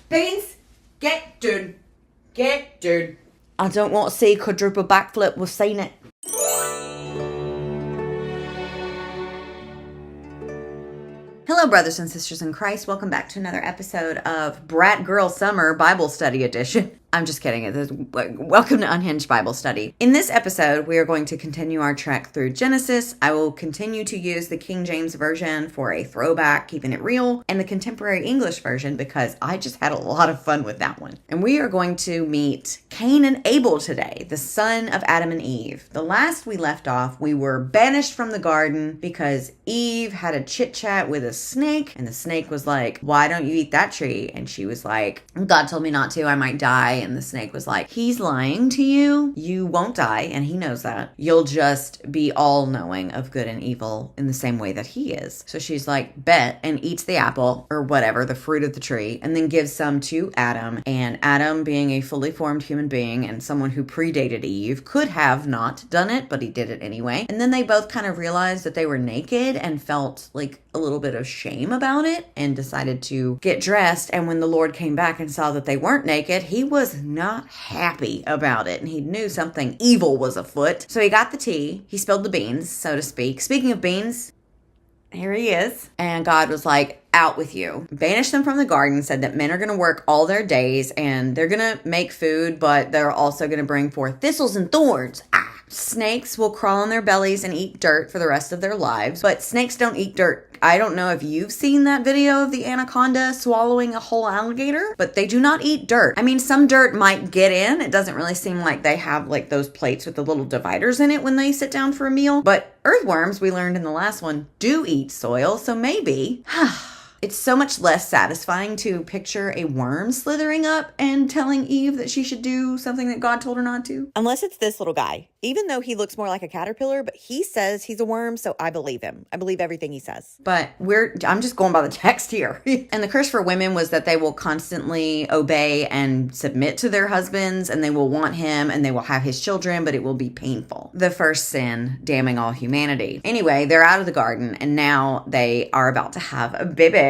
Beans, get dude. Get dude. I don't want to see a quadruple backflip. We've seen it. Hello, brothers and sisters in Christ. Welcome back to another episode of Brat Girl Summer Bible Study Edition. I'm just kidding. Welcome to Unhinged Bible Study. In this episode, we are going to continue our trek through Genesis. I will continue to use the King James Version for a throwback, keeping it real, and the contemporary English version because I just had a lot of fun with that one. And we are going to meet Cain and Abel today, the son of Adam and Eve. The last we left off, we were banished from the garden because Eve had a chit-chat with a snake, and the snake was like, "Why don't you eat that tree?" And she was like, "God told me not to, I might die." And the snake was like, "He's lying to you. You won't die, and he knows that. You'll just be all knowing of good and evil in the same way that he is." So she's like, "Bet," and eats the apple or whatever, the fruit of the tree, and then gives some to Adam. And Adam, being a fully formed human being and someone who predated Eve, could have not done it, but he did it anyway. And then they both kind of realized that they were naked and felt like a little bit of shame about it and decided to get dressed. And when the Lord came back and saw that they weren't naked, he was not happy about it, and he knew something evil was afoot. So he got the tea, he spilled the beans, so to speak. Speaking of beans, here he is. And God was like, "Out with you." Banished them from the garden, said that men are going to work all their days and they're going to make food, but they're also going to bring forth thistles and thorns. Snakes will crawl on their bellies and eat dirt for the rest of their lives, but snakes don't eat dirt. I don't know if you've seen that video of the anaconda swallowing a whole alligator, but they do not eat dirt. I mean, some dirt might get in. It doesn't really seem like they have like those plates with the little dividers in it when they sit down for a meal. But earthworms, we learned in the last one, do eat soil, so maybe... It's so much less satisfying to picture a worm slithering up and telling Eve that she should do something that God told her not to. Unless it's this little guy. Even though he looks more like a caterpillar, but he says he's a worm, so I believe him. I believe everything he says. But I'm just going by the text here. And the curse for women was that they will constantly obey and submit to their husbands, and they will want him, and they will have his children, but it will be painful. The first sin, damning all humanity. Anyway, they're out of the garden, and now they are about to have babies.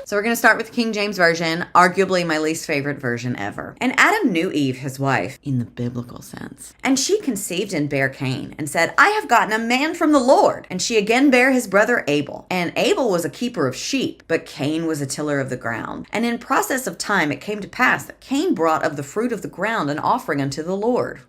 So we're going to start with the King James Version, arguably my least favorite version ever. And Adam knew Eve, his wife, in the biblical sense. And she conceived and bare Cain, and said, "I have gotten a man from the Lord." And she again bare his brother Abel. And Abel was a keeper of sheep, but Cain was a tiller of the ground. And in process of time it came to pass that Cain brought of the fruit of the ground an offering unto the Lord.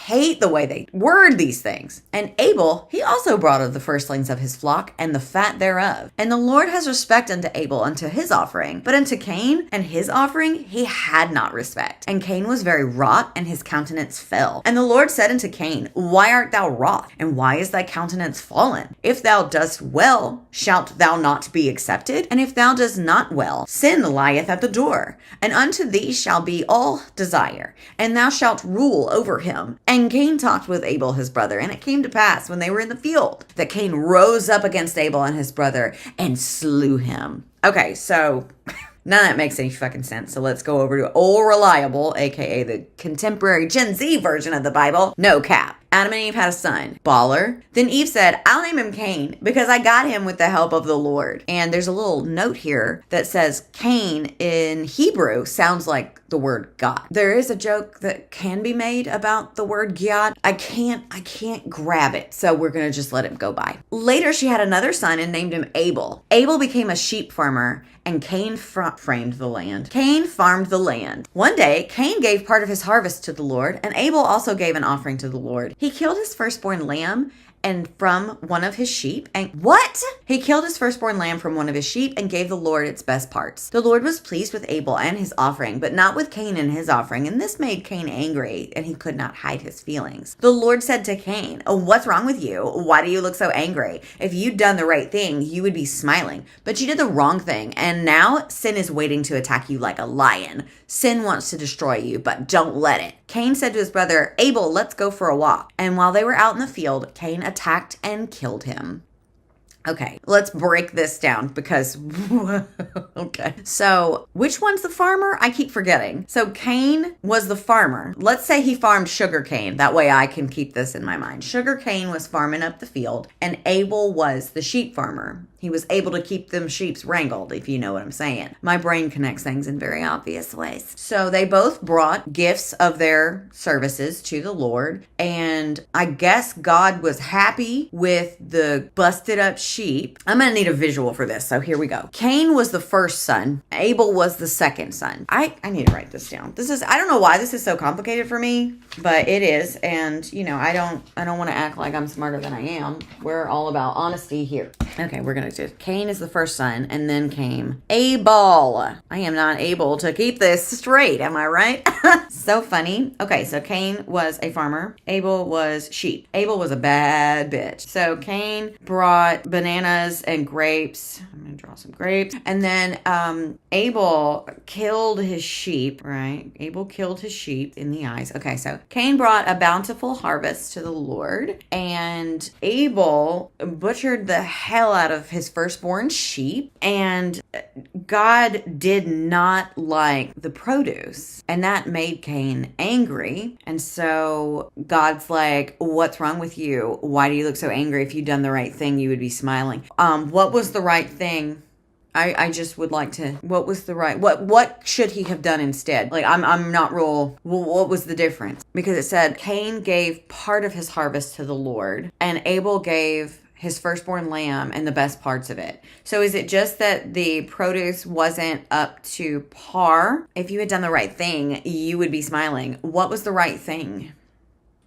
Hate the way they word these things. And Abel, he also brought of the firstlings of his flock and the fat thereof. And the Lord has respect unto Abel unto his offering, but unto Cain and his offering he had not respect. And Cain was very wroth, and his countenance fell. And the Lord said unto Cain, "Why art thou wroth? And why is thy countenance fallen? If thou dost well, shalt thou not be accepted? And if thou dost not well, sin lieth at the door. And unto thee shall be all desire, and thou shalt rule over him." And Cain talked with Abel his brother, and it came to pass when they were in the field that Cain rose up against Abel and his brother and slew him. Okay, so none of that makes any fucking sense. So let's go over to Old Reliable, aka the contemporary Gen Z version of the Bible. No cap. Adam and Eve had a son, Baller. Then Eve said, "I'll name him Cain because I got him with the help of the Lord." And there's a little note here that says Cain in Hebrew sounds like the word God. There is a joke that can be made about the word God. I can't grab it, so we're gonna just let it go by. Later, she had another son and named him Abel. Abel became a sheep farmer, and Cain farmed the land. Cain farmed the land. One day, Cain gave part of his harvest to the Lord, and Abel also gave an offering to the Lord. He killed his firstborn lamb and from one of his sheep. And what? He killed his firstborn lamb from one of his sheep and gave the Lord its best parts. The Lord was pleased with Abel and his offering, but not with Cain and his offering. And this made Cain angry, and he could not hide his feelings. The Lord said to Cain, "Oh, what's wrong with you? Why do you look so angry? If you'd done the right thing, you would be smiling. But you did the wrong thing, and now sin is waiting to attack you like a lion. Sin wants to destroy you, but don't let it." Cain said to his brother, "Abel, let's go for a walk." And while they were out in the field, Cain attacked and killed him. Okay, let's break this down because, okay. So which one's the farmer? I keep forgetting. So Cain was the farmer. Let's say he farmed sugar cane. That way I can keep this in my mind. Sugar cane was farming up the field and Abel was the sheep farmer. He was able to keep them sheep wrangled, if you know what I'm saying. My brain connects things in very obvious ways. So they both brought gifts of their services to the Lord. And I guess God was happy with the busted up sheep. I'm going to need a visual for this. So here we go. Cain was the first son. Abel was the second son. I need to write this down. I don't know why this is so complicated for me, but it is. And I don't want to act like I'm smarter than I am. We're all about honesty here. Okay, we're going to do Cain is the first son, and then came Abel. I am not able to keep this straight, am I right? So funny. Okay, so Cain was a farmer. Abel was sheep. Abel was a bad bitch. So Cain brought bananas and grapes. I'm going to draw some grapes. And then Abel killed his sheep, right? Abel killed his sheep in the eyes. Okay, so Cain brought a bountiful harvest to the Lord, and Abel butchered the hell out of his firstborn sheep, and God did not like the produce, and that made Cain angry. And so God's like, what's wrong with you? Why do you look so angry? If you'd done the right thing, you would be smiling. What was the right thing? I just would like to, what was the right, what should he have done instead? Like, I'm not real, well, what was the difference? Because it said Cain gave part of his harvest to the Lord, and Abel gave his firstborn lamb and the best parts of it. So is it just that the produce wasn't up to par? If you had done the right thing, you would be smiling. What was the right thing?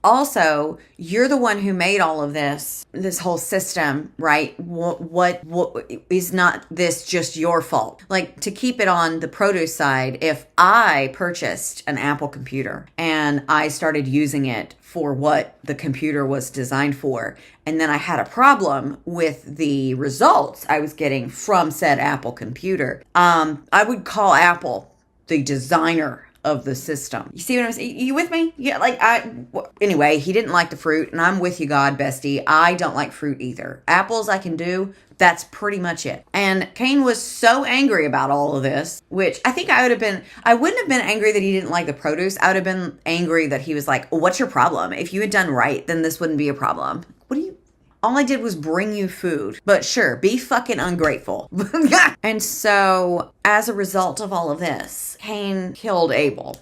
Also, you're the one who made all of this whole system, right? What is not this just your fault? Like, to keep it on the produce side, if I purchased an Apple computer and I started using it for what the computer was designed for, and then I had a problem with the results I was getting from said Apple computer, I would call Apple the designer of the system. You see what I'm saying? You with me? Yeah, anyway, he didn't like the fruit, and I'm with you, God, bestie. I don't like fruit either. Apples I can do. That's pretty much it. And Cain was so angry about all of this, which I think I wouldn't have been angry that he didn't like the produce. I would have been angry that he was like, what's your problem? If you had done right, then this wouldn't be a problem. All I did was bring you food. But sure, be fucking ungrateful. And so, as a result of all of this, Cain killed Abel.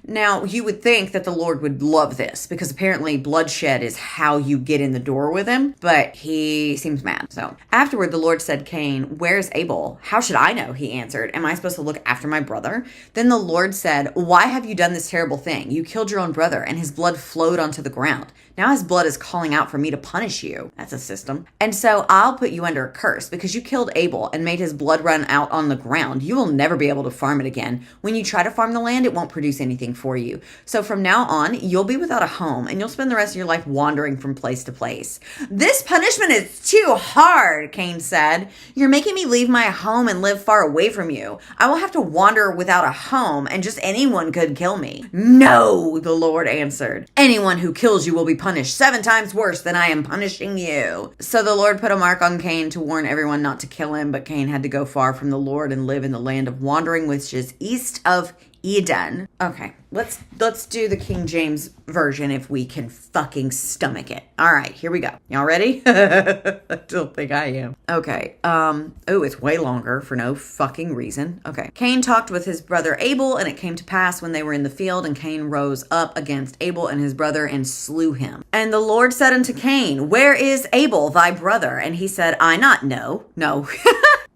Now, you would think that the Lord would love this, because apparently bloodshed is how you get in the door with him, but he seems mad. So afterward, the Lord said, Cain, where's Abel? How should I know? He answered, am I supposed to look after my brother? Then the Lord said, why have you done this terrible thing? You killed your own brother, and his blood flowed onto the ground. Now his blood is calling out for me to punish you. That's a system. And so I'll put you under a curse because you killed Abel and made his blood run out on the ground. You will never be able to farm it again. When you try to farm the land, it won't produce anything for you. So from now on, you'll be without a home, and you'll spend the rest of your life wandering from place to place. This punishment is too hard, Cain said. You're making me leave my home and live far away from you. I will have to wander without a home, and just anyone could kill me. No, the Lord answered. Anyone who kills you will be punished 7 times worse than I am punishing you. So the Lord put a mark on Cain to warn everyone not to kill him, but Cain had to go far from the Lord and live in the land of wandering, which is east of Eden. Okay, let's do the King James version if we can fucking stomach it. All right, here we go. Y'all ready? I don't think I am. Okay. Oh, it's way longer for no fucking reason. Okay. Cain talked with his brother Abel, and it came to pass when they were in the field, and Cain rose up against Abel and his brother and slew him. And the Lord said unto Cain, where is Abel thy brother? And he said, I not know. No.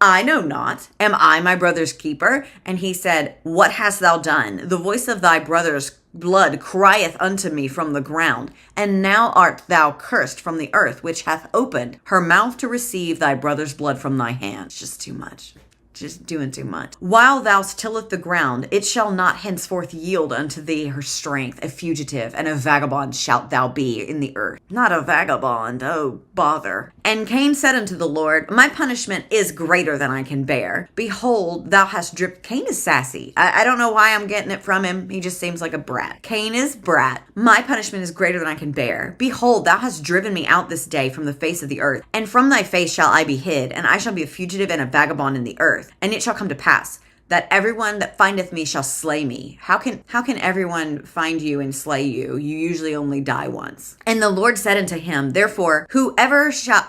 I know not. Am I my brother's keeper? And he said, what hast thou done? The voice of thy brother's blood crieth unto me from the ground. And now art thou cursed from the earth, which hath opened her mouth to receive thy brother's blood from thy hand. It's just too much. Just doing too much. While thou tilleth the ground, it shall not henceforth yield unto thee her strength. A fugitive and a vagabond shalt thou be in the earth. Not a vagabond, oh bother. And Cain said unto the Lord, my punishment is greater than I can bear. Behold, thou hast dripped. Cain is sassy. I don't know why I'm getting it from him. He just seems like a brat. Cain is brat. My punishment is greater than I can bear. Behold, thou hast driven me out this day from the face of the earth, and from thy face shall I be hid, and I shall be a fugitive and a vagabond in the earth. And it shall come to pass that everyone that findeth me shall slay me. How can everyone find you and slay you? You usually only die once. And the Lord said unto him, therefore, whoever shall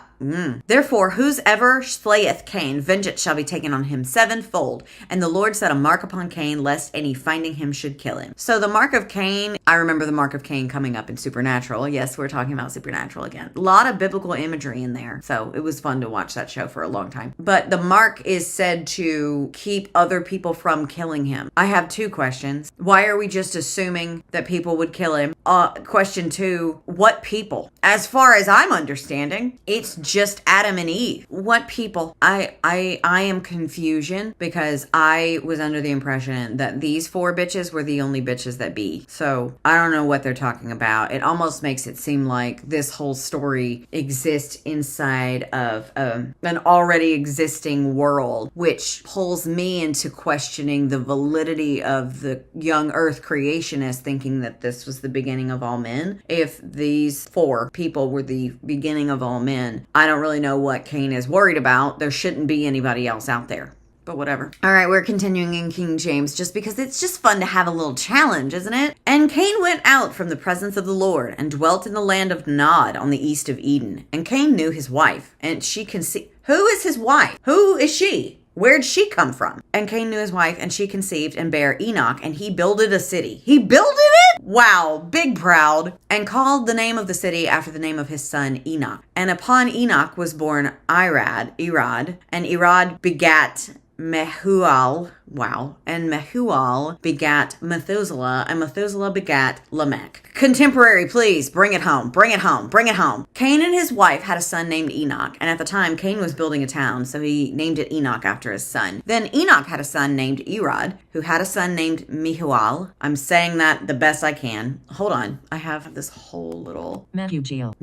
Therefore, whosoever slayeth Cain, vengeance shall be taken on him sevenfold. And the Lord set a mark upon Cain, lest any finding him should kill him. So the mark of Cain, I remember the mark of Cain coming up in Supernatural. Yes, we're talking about Supernatural again. A lot of biblical imagery in there. So it was fun to watch that show for a long time. But the mark is said to keep other people from killing him. I have two questions. Why are we just assuming that people would kill him? Question two, what people? As far as I'm understanding, it's just Adam and Eve. What people? I am confusion because I was under the impression that these four bitches were the only bitches that be. So I don't know what they're talking about. It almost makes it seem like this whole story exists inside of an already existing world, which pulls me into questioning the validity of the young earth creationists thinking that this was the beginning of all men. If these four people were the beginning of all men, I don't really know what Cain is worried about. There shouldn't be anybody else out there. But whatever. All right, we're continuing in King James just because it's just fun to have a little challenge, isn't it? And Cain went out from the presence of the Lord and dwelt in the land of Nod on the east of Eden. And Cain knew his wife, and she conceived. Who is his wife? Who is she? Where'd she come from? And Cain knew his wife, and she conceived and bare Enoch, and he builded a city. He builded it? Wow, big proud. And called the name of the city after the name of his son Enoch. And upon Enoch was born Irad, and Irad begat Mehual, wow, and Mehual begat Methuselah, and Methuselah begat Lamech. Contemporary, please, bring it home, bring it home, bring it home. Cain and his wife had a son named Enoch, and at the time Cain was building a town, so he named it Enoch after his son. Then Enoch had a son named Irad, who had a son named Mehual. I'm saying that the best I can. Hold on, I have this whole little... Mehujiel?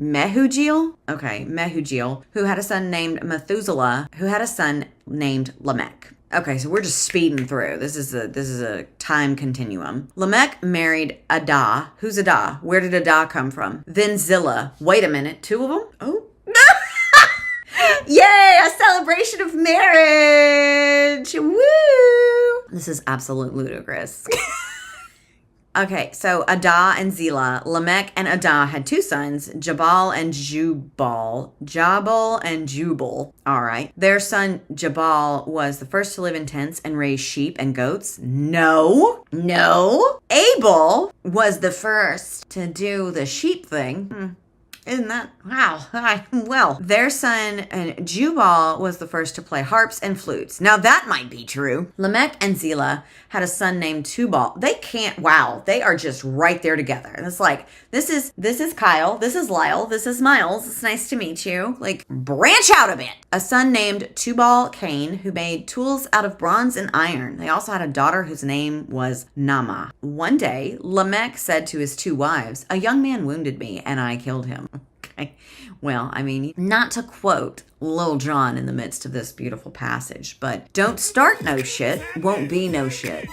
Okay, Mehujiel, who had a son named Methuselah, who had a son named Lamech. Okay, so we're just speeding through. This is a time continuum. Lamech married Adah. Who's Adah? Where did Adah come from? Then Zillah. Wait a minute, two of them? Oh. Yay, a celebration of marriage. Woo! This is absolute ludicrous. Okay, so Adah and Zillah. Lamech and Adah had two sons, Jabal and Jubal. All right. Their son Jabal was the first to live in tents and raise sheep and goats. No. Abel was the first to do the sheep thing. Isn't that? Wow. Well, their son Jubal was the first to play harps and flutes. Now that might be true. Lamech and Zillah had a son named Tubal. They are just right there together. And it's like, this is Kyle, this is Lyle, this is Miles. It's nice to meet you. Like, branch out a bit. A son named Tubal Cain, who made tools out of bronze and iron. They also had a daughter whose name was Naamah. One day, Lamech said to his two wives, "A young man wounded me, and I killed him." Okay. Well, I mean, not to quote Lil Jon in the midst of this beautiful passage, but don't start no shit, won't be no shit.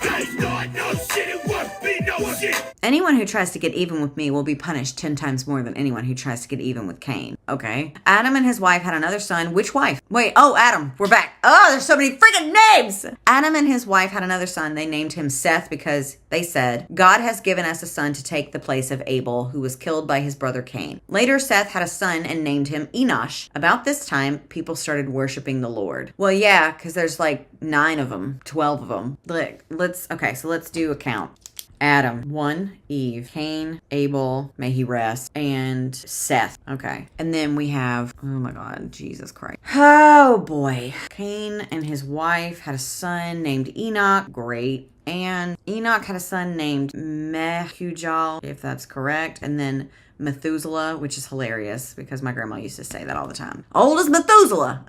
Anyone who tries to get even with me will be punished 10 times more than anyone who tries to get even with Cain. Okay. Adam and his wife had another son. Which wife? Wait, Adam. We're back. Oh, there's so many freaking names. Adam and his wife had another son. They named him Seth because they said, "God has given us a son to take the place of Abel, who was killed by his brother Cain." Later, Seth had a son and named him Enosh. About this time, people started worshiping the Lord. Well, yeah, because there's like 9 of them, 12 of them. So let's do a count. Adam, 1, Eve, Cain, Abel, may he rest, and Seth. Okay. And then we have, oh my God, Jesus Christ. Oh boy. Cain and his wife had a son named Enoch. Great. And Enoch had a son named Mehujal, if that's correct. And then Methuselah, which is hilarious because my grandma used to say that all the time. Old as Methuselah.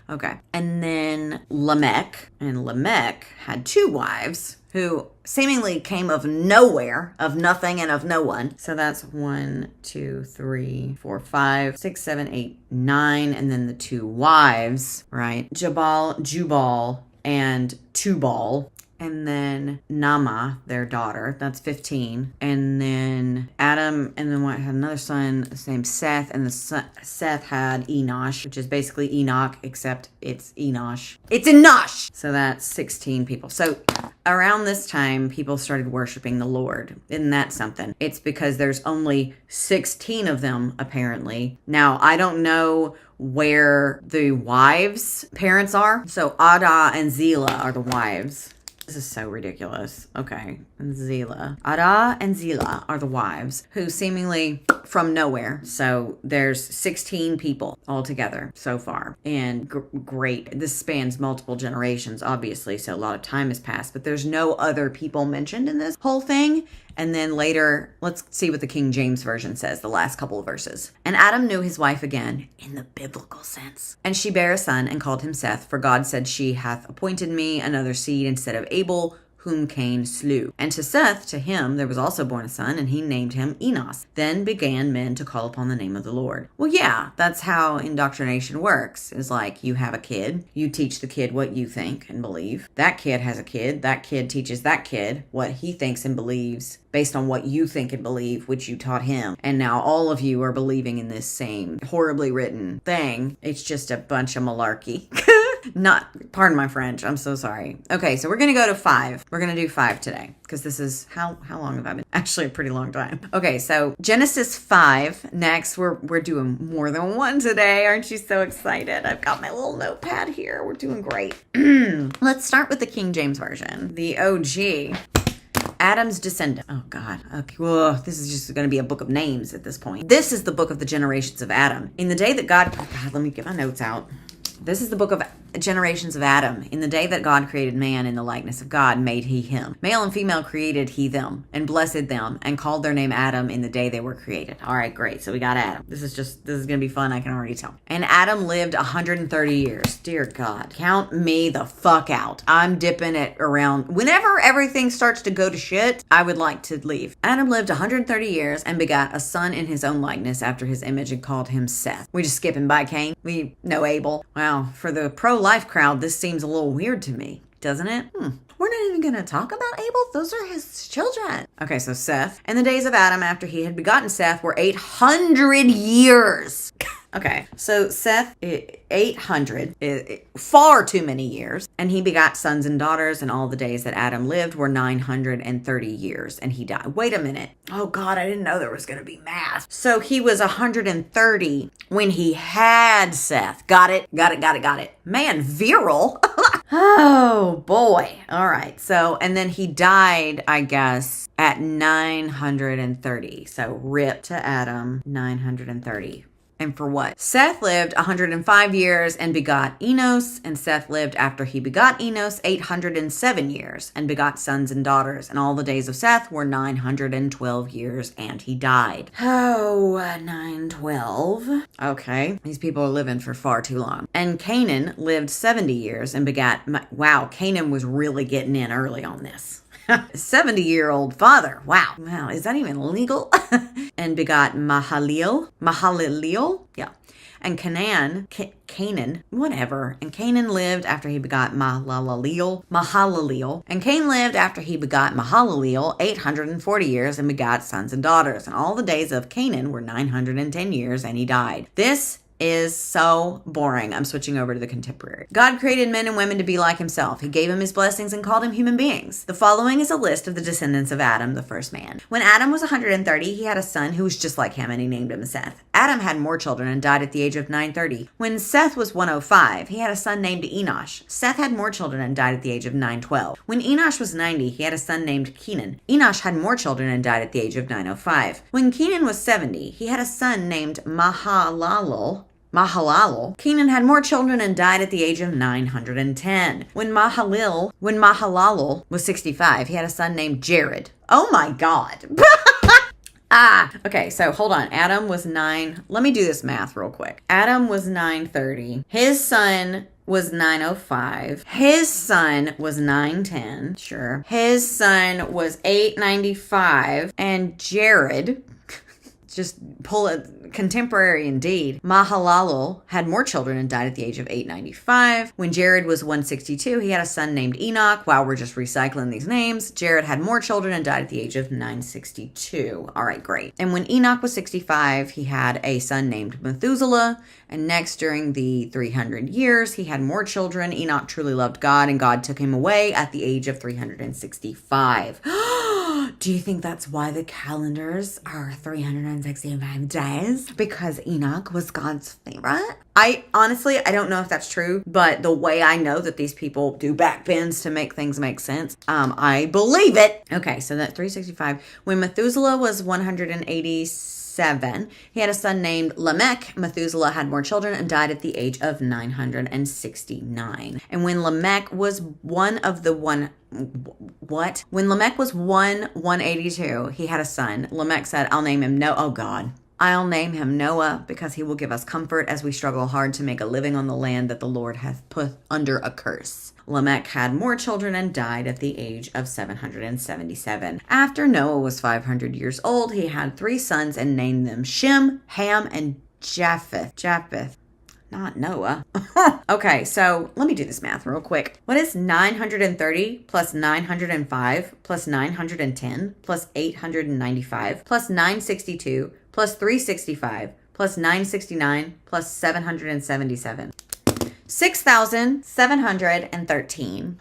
Okay. And then Lamech. And Lamech had 2 wives who seemingly came of nowhere, of nothing and of no one. So that's 1, 2, 3, 4, 5, 6, 7, 8, 9. And then the 2 wives, right? Jubal, and Tubal. And then Naamah, their daughter, that's 15. And then Adam, and then what, had another son, his name's Seth, and Seth had Enosh, which is basically Enoch, except it's Enosh. It's Enosh! So that's 16 people. So, around this time, people started worshiping the Lord. Isn't that something? It's because there's only 16 of them, apparently. Now, I don't know where the wives' parents are. So Ada and Zillah are the wives. This is so ridiculous. Okay. And Zillah. Ada and Zillah are the wives who seemingly from nowhere. So there's 16 people altogether so far. And great. This spans multiple generations, obviously. So a lot of time has passed. But there's no other people mentioned in this whole thing. And then later, let's see what the King James Version says, the last couple of verses. And Adam knew his wife again, in the biblical sense. And she bare a son and called him Seth, for God said, she hath appointed me another seed instead of Abel, whom Cain slew. And to Seth, to him, there was also born a son, and he named him Enos. Then began men to call upon the name of the Lord. Well, yeah, that's how indoctrination works. Is like, you have a kid, you teach the kid what you think and believe. That kid has a kid, that kid teaches that kid what he thinks and believes based on what you think and believe, which you taught him. And now all of you are believing in this same horribly written thing. It's just a bunch of malarkey. Pardon my French. I'm so sorry. Okay, so we're going to go to 5. We're going to do 5 today because this is, how long have I been? Actually, a pretty long time. Okay, so Genesis 5. Next, we're doing more than one today. Aren't you so excited? I've got my little notepad here. We're doing great. Let's start with the King James Version, the OG. Adam's descendant. Oh, God. Okay. Whoa, this is just going to be a book of names at this point. This is the book of the generations of Adam. In the day that God... Oh, God, let me get my notes out. This is the book of generations of Adam. In the day that God created man in the likeness of God, made he him. Male and female created he them, and blessed them, and called their name Adam in the day they were created. All right, great. So we got Adam. This is going to be fun. I can already tell. And Adam lived 130 years. Dear God. Count me the fuck out. I'm dipping it around. Whenever everything starts to go to shit, I would like to leave. Adam lived 130 years and begot a son in his own likeness after his image and called him Seth. We just skipping by Cain. We know Abel. Wow. For the pro-life crowd, this seems a little weird to me, doesn't it? We're not even going to talk about Abel. Those are his children. Okay, so Seth. And the days of Adam after he had begotten Seth were 800 years. Okay, so Seth, 800, far too many years. And he begot sons and daughters, and all the days that Adam lived were 930 years, and he died. Wait a minute. Oh, God, I didn't know there was going to be math. So he was 130 when he had Seth. Got it. Man, virile. Oh, boy. All right. So, and then he died, I guess, at 930. So rip to Adam, 930. And for what? Seth lived 105 years and begot Enos, and Seth lived after he begot Enos 807 years and begot sons and daughters. And all the days of Seth were 912 years, and he died. Oh, 912. Okay. These people are living for far too long. And Canaan lived 70 years and begat... Wow, Canaan was really getting in early on this. 70-year-old father. Wow. Is that even legal? And begot Mahalaleel. Yeah. And Canaan, whatever. And Canaan lived after he begot Mahalaleel. And Cain lived after he begot Mahalaleel 840 years and begot sons and daughters. And all the days of Canaan were 910 years, and he died. This is so boring. I'm switching over to the contemporary. God created men and women to be like himself. He gave him his blessings and called him human beings. The following is a list of the descendants of Adam, the first man. When Adam was 130, he had a son who was just like him, and he named him Seth. Adam had more children and died at the age of 930. When Seth was 105, he had a son named Enosh. Seth had more children and died at the age of 912. When Enosh was 90, he had a son named Kenan. Enosh had more children and died at the age of 905. When Kenan was 70, he had a son named Mahalalel. Kenan had more children and died at the age of 910. When Mahalalel was 65, he had a son named Jared. Oh my God. Okay, so hold on. Adam was 9. Let me do this math real quick. Adam was 930. His son was 905. His son was 910. Sure. His son was 895. And Jared just pull it contemporary indeed. Mahalalel had more children and died at the age of 895. When Jared was 162, he had a son named Enoch. Wow, we're just recycling these names. Jared had more children and died at the age of 962. All right, great. And when Enoch was 65, he had a son named Methuselah. And next, during the 300 years, he had more children. Enoch truly loved God, and God took him away at the age of 365. Do you think that's why the calendars are 365 days? Because Enoch was God's favorite? I don't know if that's true, but the way I know that these people do backbends to make things make sense, I believe it. Okay, so that 365. When Methuselah was 187, he had a son named Lamech. Methuselah had more children and died at the age of 969. And when Lamech was When Lamech was 182, he had a son. Lamech said, I'll name him I'll name him Noah, because he will give us comfort as we struggle hard to make a living on the land that the Lord hath put under a curse. Lamech had more children and died at the age of 777. After Noah was 500 years old, he had 3 sons and named them Shem, Ham, and Japheth. Not Noah. Okay, so let me do this math real quick. What is 930 plus 905 plus 910 plus 895 plus 962 plus 365 plus 969 plus 777? 6,713.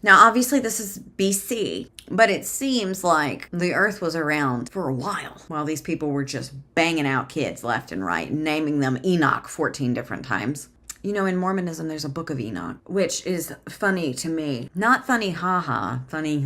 Now, obviously, this is BC, but it seems like the earth was around for a while these people were just banging out kids left and right, naming them Enoch 14 different times. You know, in Mormonism, there's a book of Enoch, which is funny to me. Not funny, haha, funny,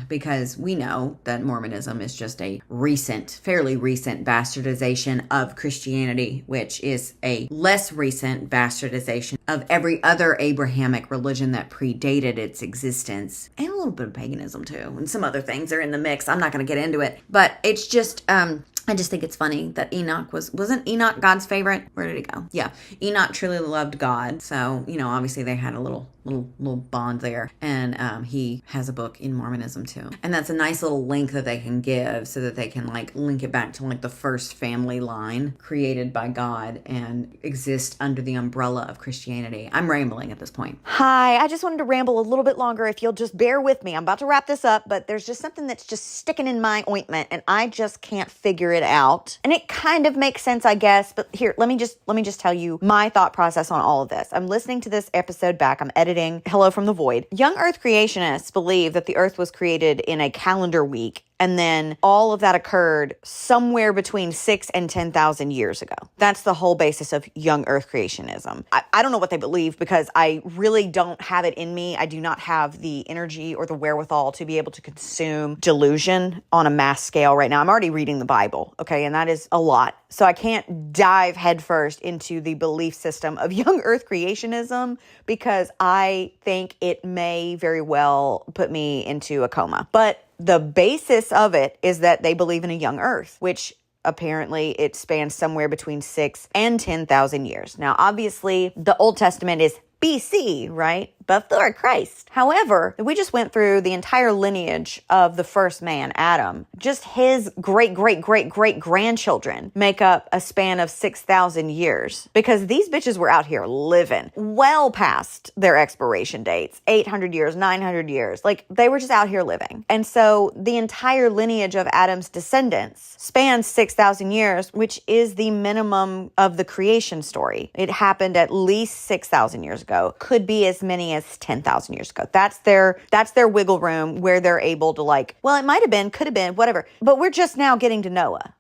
because we know that Mormonism is just a fairly recent bastardization of Christianity, which is a less recent bastardization of every other Abrahamic religion that predated its existence. And a little bit of paganism, too. And some other things are in the mix. I'm not going to get into it. But it's just, I just think it's funny that Enoch wasn't Enoch God's favorite? Where did he go? Yeah. Enoch truly loved God. So, obviously they had a little bond there. And he has a book in Mormonism too. And that's a nice little link that they can give so that they can link it back to the first family line created by God and exist under the umbrella of Christianity. I'm rambling at this point. Hi, I just wanted to ramble a little bit longer if you'll just bear with me. I'm about to wrap this up, but there's just something that's just sticking in my ointment and I just can't figure it out. And it kind of makes sense, I guess, but here, let me just tell you my thought process on all of this. I'm listening to this episode back. I'm editing. Hello from the Void. Young Earth creationists believe that the Earth was created in a calendar week, and then all of that occurred somewhere between 6 and 10,000 years ago. That's the whole basis of young Earth creationism. I don't know what they believe because I really don't have it in me. I do not have the energy or the wherewithal to be able to consume delusion on a mass scale right now. I'm already reading the Bible, okay, and that is a lot. So I can't dive headfirst into the belief system of young Earth creationism because I think it may very well put me into a coma. But the basis of it is that they believe in a young Earth, which apparently it spans somewhere between 6 and 10,000 years. Now, obviously, the Old Testament is BC, right? Before Christ. However, we just went through the entire lineage of the first man, Adam. Just his great-great-great-great-grandchildren make up a span of 6,000 years because these bitches were out here living well past their expiration dates, 800 years, 900 years. They were just out here living. And so the entire lineage of Adam's descendants spans 6,000 years, which is the minimum of the creation story. It happened at least 6,000 years ago. Could be as many as 10,000 years ago. That's their wiggle room where they're able to it might have been, could have been, whatever. But we're just now getting to Noah.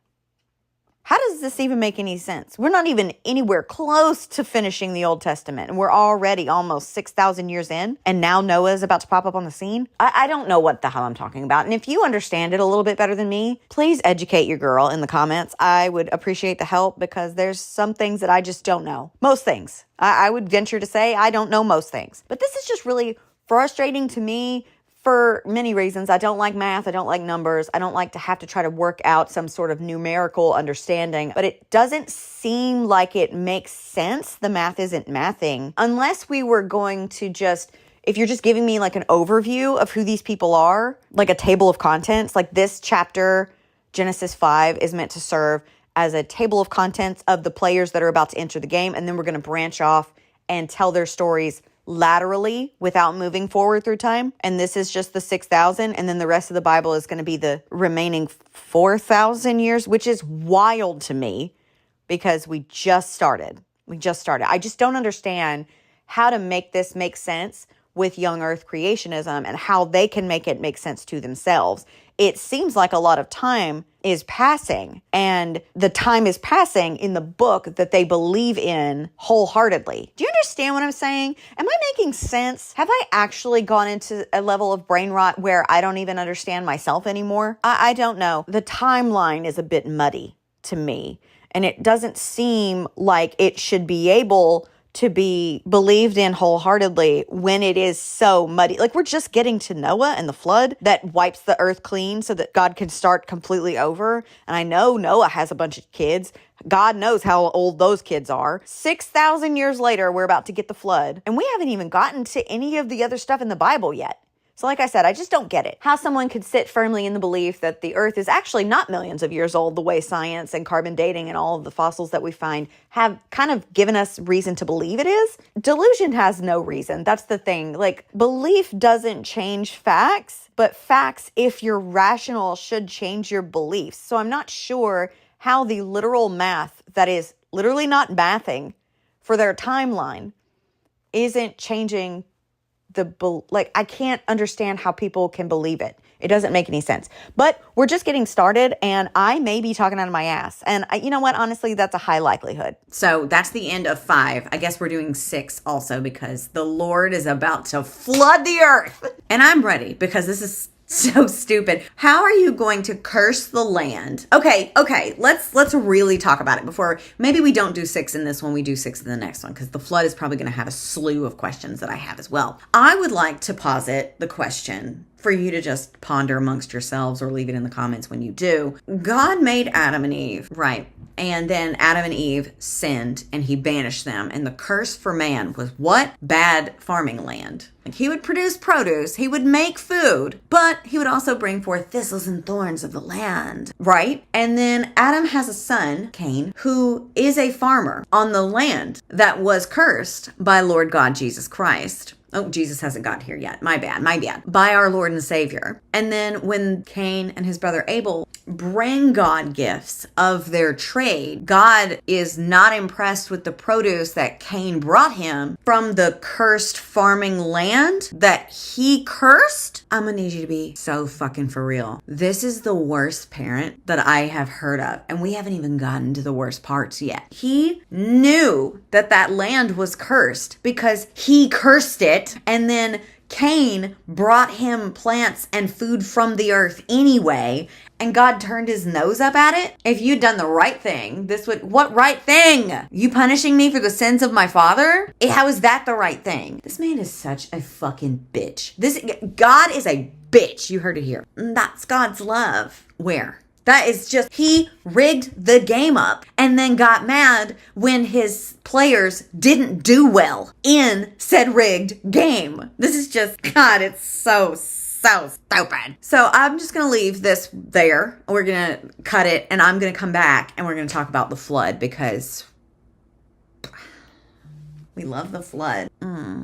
How does this even make any sense? We're not even anywhere close to finishing the Old Testament, and we're already almost 6,000 years in, and now Noah is about to pop up on the scene? I don't know what the hell I'm talking about, and if you understand it a little bit better than me, please educate your girl in the comments. I would appreciate the help because there's some things that I just don't know. Most things. I would venture to say I don't know most things. But this is just really frustrating to me for many reasons. I don't like math. I don't like numbers. I don't like to have to try to work out some sort of numerical understanding, but it doesn't seem like it makes sense. The math isn't mathing unless we were going to if you're just giving me an overview of who these people are, like a table of contents, like this chapter, Genesis 5, is meant to serve as a table of contents of the players that are about to enter the game. And then we're going to branch off and tell their stories laterally without moving forward through time. And this is just the 6,000. And then the rest of the Bible is going to be the remaining 4,000 years, which is wild to me because we just started. I just don't understand how to make this make sense with young earth creationism and how they can make it make sense to themselves. It seems like a lot of time is passing, and the time is passing in the book that they believe in wholeheartedly. Do you understand what I'm saying? Am I making sense? Have I actually gone into a level of brain rot where I don't even understand myself anymore? I don't know. The timeline is a bit muddy to me, and it doesn't seem like it should be able to be believed in wholeheartedly when it is so muddy. Like, we're just getting to Noah and the flood that wipes the earth clean so that God can start completely over. And I know Noah has a bunch of kids. God knows how old those kids are. 6,000 years later, we're about to get the flood. And we haven't even gotten to any of the other stuff in the Bible yet. So like I said, I just don't get it. How someone could sit firmly in the belief that the earth is actually not millions of years old, the way science and carbon dating and all of the fossils that we find have kind of given us reason to believe it is. Delusion has no reason. That's the thing. Like, belief doesn't change facts, but facts, if you're rational, should change your beliefs. So I'm not sure how the literal math that is literally not mathing for their timeline isn't changing I can't understand how people can believe it. It doesn't make any sense. But we're just getting started, and I may be talking out of my ass. And you know what? Honestly, that's a high likelihood. So that's the end of 5. I guess we're doing 6 also because the Lord is about to flood the earth. And I'm ready because this is so stupid. How are you going to curse the land? Okay. Let's really talk about it before maybe we don't do 6 in this one. We do 6 in the next one because the flood is probably going to have a slew of questions that I have as well. I would like to posit the question for you to just ponder amongst yourselves or leave it in the comments when you do. God made Adam and Eve, right? And then Adam and Eve sinned and he banished them. And the curse for man was what? Bad farming land. Like, he would produce produce, he would make food, but he would also bring forth thistles and thorns of the land, right? And then Adam has a son, Cain, who is a farmer on the land that was cursed by Lord God Jesus Christ. Oh, Jesus hasn't got here yet. My bad. By our Lord and Savior. And then when Cain and his brother Abel bring God gifts of their trade, God is not impressed with the produce that Cain brought him from the cursed farming land that he cursed. I'm gonna need you to be so fucking for real. This is the worst parent that I have heard of. And we haven't even gotten to the worst parts yet. He knew that that land was cursed because he cursed it. And then Cain brought him plants and food from the earth anyway, and God turned his nose up at it. If you'd done the right thing, what right thing? You punishing me for the sins of my father? How is that the right thing? This man is such a fucking bitch. God is a bitch. You heard it here. That's God's love. Where? That is just, he rigged the game up and then got mad when his players didn't do well in said rigged game. This is just, God, it's so stupid. So I'm just going to leave this there. We're going to cut it and I'm going to come back and we're going to talk about the flood because we love the flood.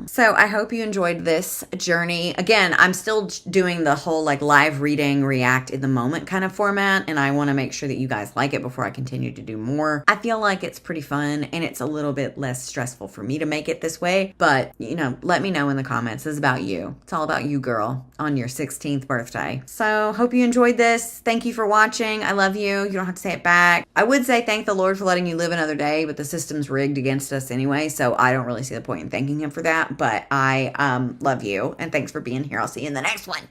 So I hope you enjoyed this journey. Again, I'm still doing the whole like live reading, react in the moment kind of format. And I want to make sure that you guys like it before I continue to do more. I feel like it's pretty fun and it's a little bit less stressful for me to make it this way. But, let me know in the comments. This is about you. It's all about you, girl, on your 16th birthday. So hope you enjoyed this. Thank you for watching. I love you. You don't have to say it back. I would say thank the Lord for letting you live another day, but the system's rigged against us anyway. So I don't really see the point in thanking him for that. But I love you and thanks for being here. I'll see you in the next one.